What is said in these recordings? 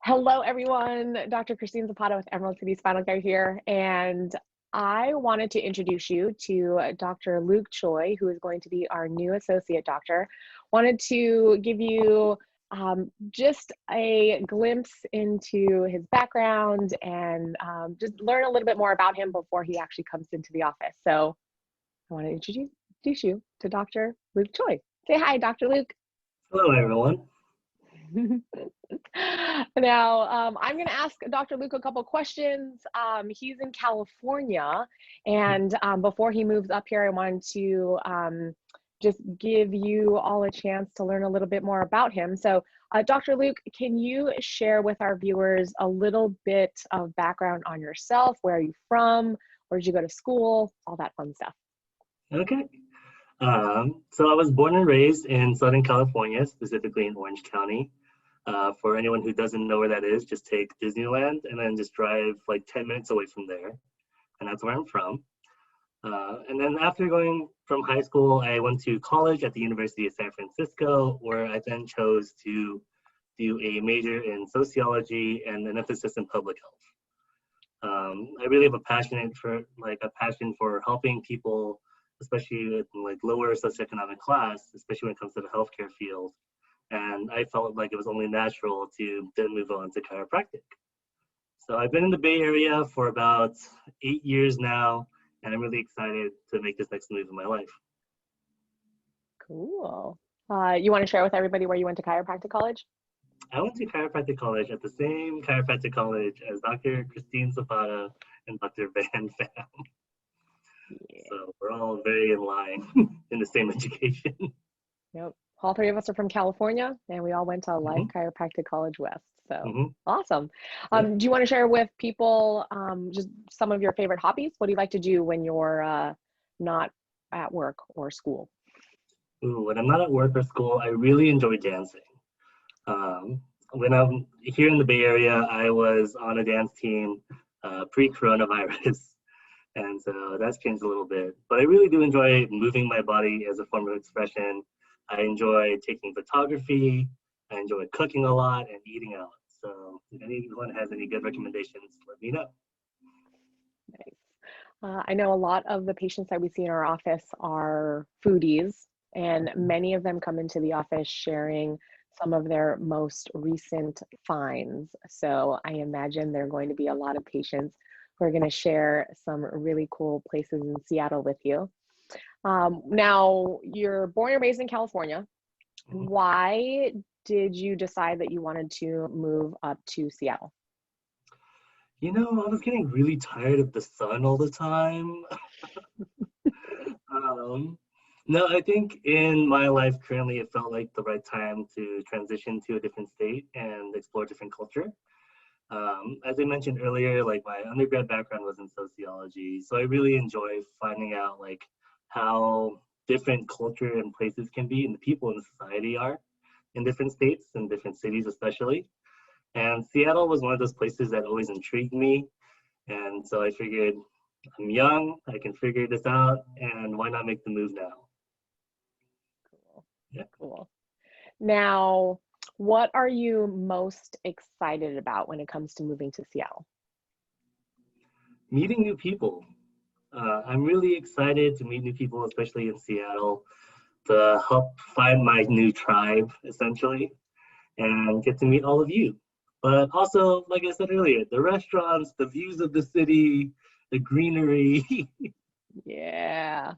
Hello, everyone. Dr. Christine Zapata with Emerald City Spinal Care here, and I wanted to introduce you to Dr. Luke Choi, who is going to be our new associate doctor. Wanted to give you just a glimpse into his background and just learn a little bit more about him before he actually comes into the office. So I want to introduce you to Dr. Luke Choi. Say hi, Dr. Luke. Hello, everyone. Now, I'm going to ask Dr. Luke a couple questions. He's in California, and before he moves up here, I wanted to just give you all a chance to learn a little bit more about him. So, Dr. Luke, can you share with our viewers a little bit of background on yourself? Where are you from? Where did you go to school? All that fun stuff. Okay. So I was born and raised in Southern California, specifically in Orange County. For anyone who doesn't know where that is, just take Disneyland and then just drive like 10 minutes away from there. And that's where I'm from. And then after going from high school, I went to college at the University of San Francisco, where I then chose to do a major in sociology and an emphasis in public health. I really have a passion for helping people, especially in like lower socioeconomic class, especially when it comes to the healthcare field. And I felt like it was only natural to then move on to chiropractic. So I've been in the Bay Area for about 8 years now, and I'm really excited to make this next move in my life. Cool. You want to share with everybody where you went to chiropractic college? I went to chiropractic college at the same chiropractic college as Dr. Christine Zapata and Dr. Van Pham. Yeah. So we're all very in line in the same education. Yep. All three of us are from California, and we all went to Life Chiropractic College West. So awesome. Do you want to share with people just some of your favorite hobbies? What do you like to do when you're not at work or school? Ooh, when I'm not at work or school, I really enjoy dancing. When I'm here in the Bay Area, I was on a dance team pre-coronavirus. And so that's changed a little bit. But I really do enjoy moving my body as a form of expression. I enjoy taking photography. I enjoy cooking a lot and eating out. So if anyone has any good recommendations, let me know. Nice. I know a lot of the patients that we see in our office are foodies, and many of them come into the office sharing some of their most recent finds. So I imagine there are going to be a lot of patients who are going to share some really cool places in Seattle with you. Now, you're born and raised in California. Why did you decide that you wanted to move up to Seattle? You know, I was getting really tired of the sun all the time. No, I think in my life currently, it felt like the right time to transition to a different state and explore different culture. As I mentioned earlier, like my undergrad background was in sociology, so I really enjoy finding out like how different culture and places can be and the people in society are in different states and different cities especially. And Seattle was one of those places that always intrigued me. And so I figured I'm young, I can figure this out, and why not make the move now? Cool. Yeah. Cool. Now, what are you most excited about when it comes to moving to Seattle? Meeting new people. I'm really excited to meet new people, especially in Seattle, to help find my new tribe, essentially, and get to meet all of you. But also, like I said earlier, the restaurants, the views of the city, the greenery. Yeah.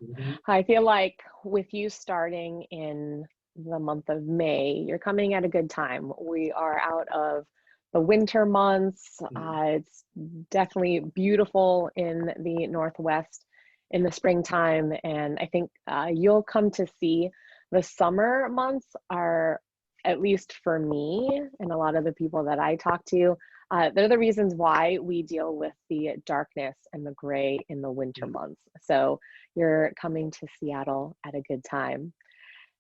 I feel like with you starting in the month of May, you're coming at a good time. We are out of the winter months. It's definitely beautiful in the Northwest in the springtime. And I think you'll come to see the summer months are, at least for me and a lot of the people that I talk to, they're the reasons why we deal with the darkness and the gray in the winter months. So you're coming to Seattle at a good time.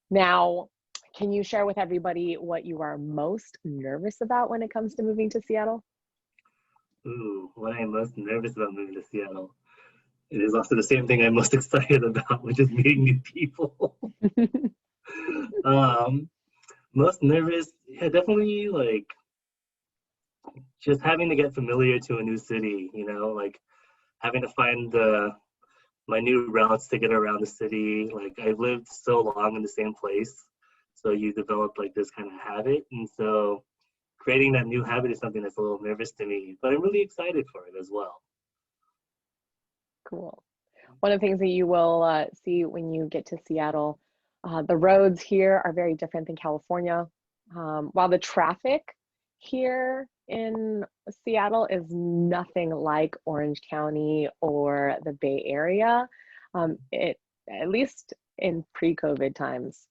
Now, can you share with everybody what you are most nervous about when it comes to moving to Seattle? Ooh, what I'm most nervous about moving to Seattle. It is also the same thing I'm most excited about, which is meeting new people. Most nervous, yeah, definitely like just having to get familiar to a new city, you know, like having to find my new routes to get around the city. Like I've lived so long in the same place, so you develop like this kind of habit, and so creating that new habit is something that's a little nervous to me, but I'm really excited for it as well. Cool. One of the things that you will see when you get to Seattle, the roads here are very different than California. While the traffic here in Seattle is nothing like Orange County or the Bay Area, it, at least in pre-COVID times,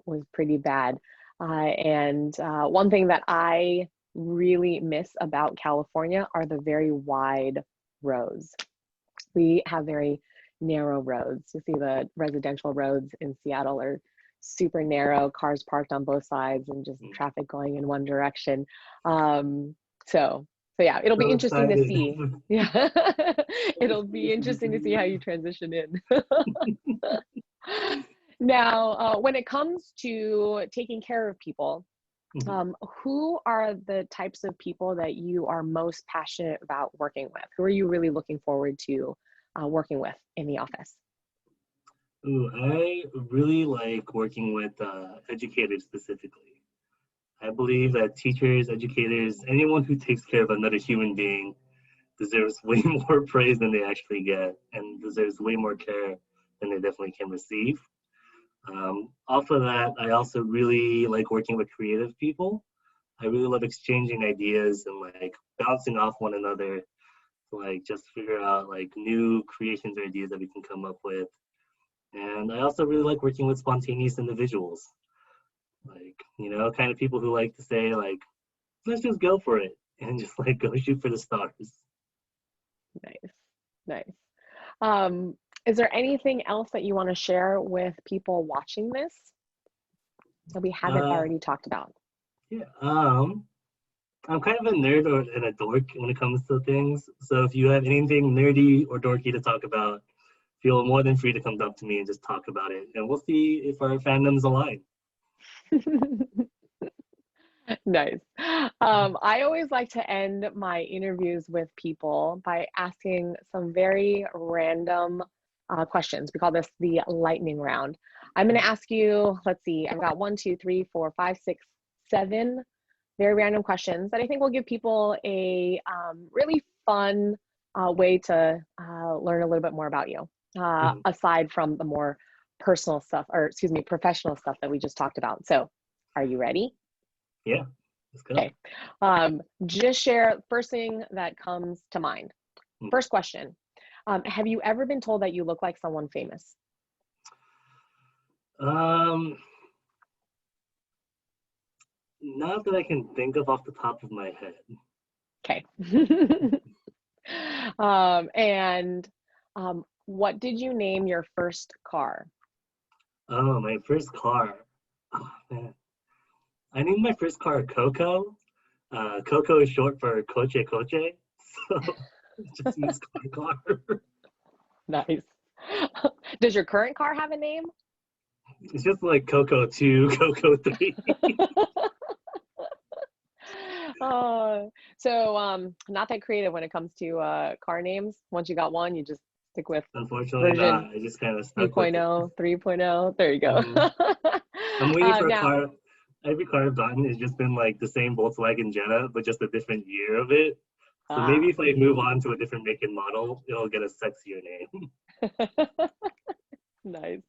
was pretty bad. And one thing that I really miss about California are the very wide roads. We have very narrow roads. You see the residential roads in Seattle are super narrow, cars parked on both sides and just traffic going in one direction. So yeah, it'll be So interesting to excited. see. Yeah, it'll be interesting to see how you transition in. Now, when it comes to taking care of people, who are the types of people that you are most passionate about working with? Who are you really looking forward to working with in the office? Ooh, I really like working with educators specifically. I believe that teachers, educators, anyone who takes care of another human being deserves way more praise than they actually get and deserves way more care than they definitely can receive. Off of that, I also really like working with creative people. I really love exchanging ideas and like bouncing off one another to like just figure out like new creations or ideas that we can come up with. And I also really like working with spontaneous individuals, like, you know, kind of people who like to say like, let's just go for it and just like go shoot for the stars. Nice, nice. Is there anything else that you want to share with people watching this that we haven't Uh, already talked about? yeah, I'm kind of a nerd or and a dork when it comes to things. So if you have anything nerdy or dorky to talk about, feel more than free to come up to me and just talk about it. And we'll see if our fandoms align. Nice. I always like to end my interviews with people by asking some very random questions. We call this the lightning round. I'm going to ask you, let's see, I've got 1, 2, 3, 4, 5, 6, 7 very random questions that I think will give people a really fun way to learn a little bit more about you, Mhm. aside from the more personal stuff, or excuse me, professional stuff that we just talked about. So, are you ready? Yeah, let's go. Okay. Just share first thing that comes to mind. Mm. First question. Have you ever been told that you look like someone famous? Um, Not that I can think of off the top of my head. Okay. And what did you name your first car? Oh, my first car. Oh, man. I named my first car Coco. Coco is short for Coche Coche. So it just means car. Nice. Does your current car have a name? It's just like Coco 2, Coco 3. Not that creative when it comes to car names. Once you got one, you just stick with Unfortunately not. version I just kind of stuck with it. 2.0, 3.0. There you go. Mhm. I'm waiting for a Now, car. Every car I've gotten has just been like the same Volkswagen Jetta, but just a different year of it. So maybe if I move on to a different make and model, it'll get a sexier name. nice.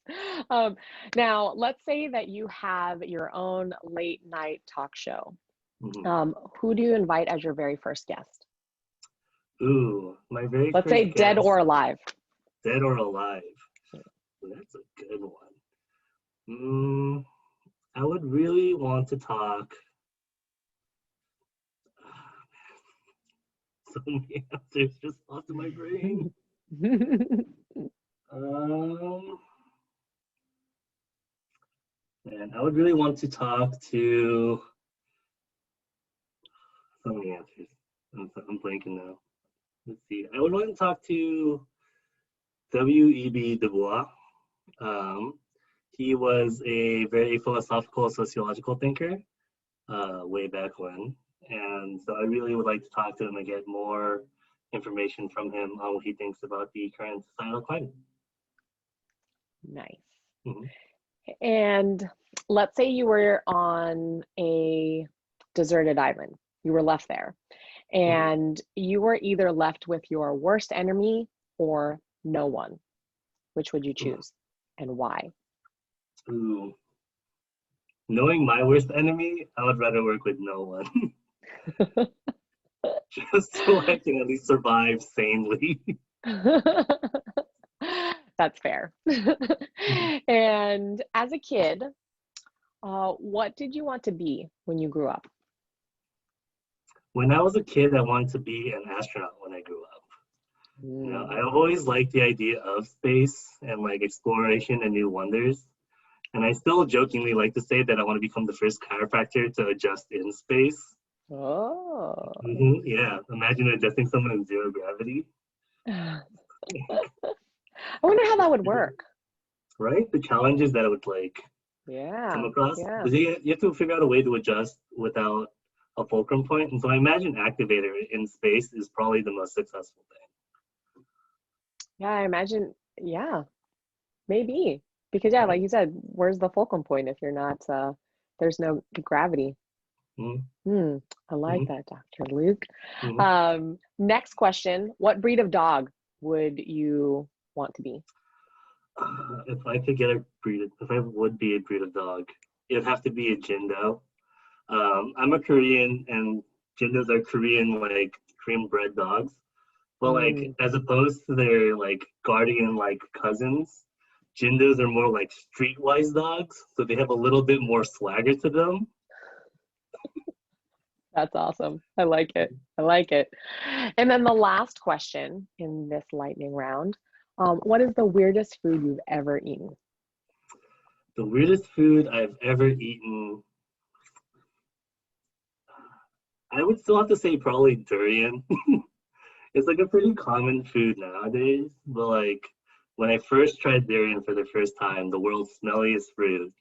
Now, let's say that you have your own late night talk show. Mhm. Who do you invite as your very first guest? Ooh, my very Let's say first dead guest, or alive. dead or alive. That's a good one. I would really want to talk. So many answers just popped in my brain. Um, Man, I would really want to talk to. So many answers. I'm blanking now. Let's see. I would want to talk to W.E.B. Du Bois. Um, he was a very philosophical sociological thinker way back when. And so I really would like to talk to him and get more information from him on what he thinks about the current societal climate. Nice. Mhm. And let's say you were on a deserted island. You were left there, Mhm. and you were either left with your worst enemy or no one. Which would you choose and why? Ooh. Knowing my worst enemy, I would rather work with no one. Just so I can at least survive sanely. That's fair. Mhm. And as a kid, what did you want to be when you grew up? When I was a kid, I wanted to be an astronaut when I grew up. You know, I Mm. always liked the idea of space and like exploration and new wonders. And I still jokingly like to say that I want to become the first chiropractor to adjust in space. Oh. Yeah, imagine adjusting someone in zero gravity. I wonder how that would work. Right? The challenges that it would like come Yeah, across. yeah. But you have to figure out a way to adjust without a fulcrum point. And so I imagine activator in space is probably the most successful Yeah, I imagine, yeah, maybe. Because yeah, like thing. you said, where's the fulcrum point if you're not there's no gravity. Right? Hmm, I like Hmm. that, Dr. Luke. Hmm. Next question, what breed of dog would you want to be? If I could get a breed, if I would be a breed of dog, it'd have to be a Jindo. I'm a Korean, and Jindos are Korean, like Korean bred dogs. But like, Mm, as opposed to their like guardian like cousins, Jindos are more like streetwise dogs, so they have a little bit more swagger to them. that's awesome. I like it. I like it. And then the last question in this lightning round, what is the weirdest food you've ever eaten? The weirdest food I've ever eaten, I would still have to say probably durian. It's like a pretty common food nowadays, but like when I first tried durian for the first time, the world's smelliest fruit,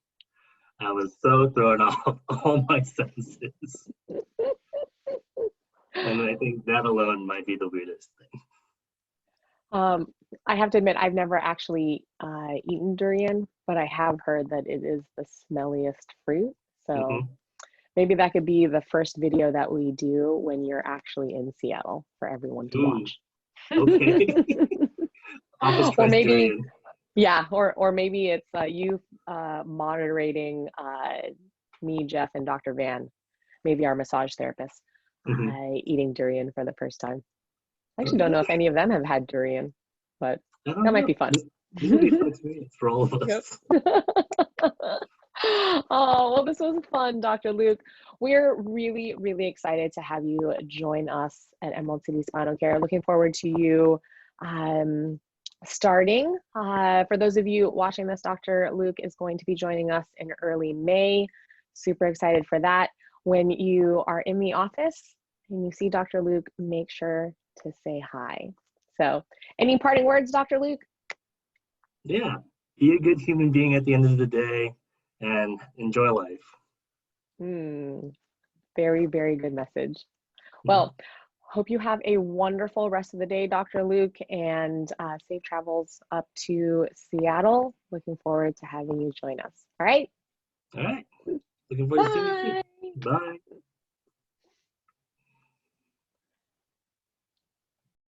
I was so thrown off all my senses. And I think that alone might be the weirdest thing. Um, I have to admit, I've never actually eaten durian, but I have heard that it is the smelliest fruit. So Hmm. maybe that could be the first video that we do when you're actually in Seattle for everyone to Ooh, watch. okay. Office Or press maybe, durian. yeah, or maybe it's you moderating me, Jeff, and Dr. Van, maybe our massage therapist, Hmm. eating durian for the first time. I actually don't know Okay. if any of them have had durian, but I don't that might know. be fun. This will be fun experience for all of Yep. us. Oh, well, this was fun, Dr. Luke. We're really, really excited to have you join us at Emerald City Spinal Care. Looking forward to you um, starting. For those of you watching this, Dr. Luke is going to be joining us in early May. Super excited for that. When you are in the office and you see Dr. Luke, make sure to say hi. So, any parting words, Dr. Luke? Yeah. Be a good human being at the end of the day and enjoy life. Hmm. Very, very good message. Mhm. Well, hope you have a wonderful rest of the day, Dr. Luke, and safe travels up to Seattle. Looking forward to having you join us. All right. All right. Looking forward to seeing you too. Bye. Bye.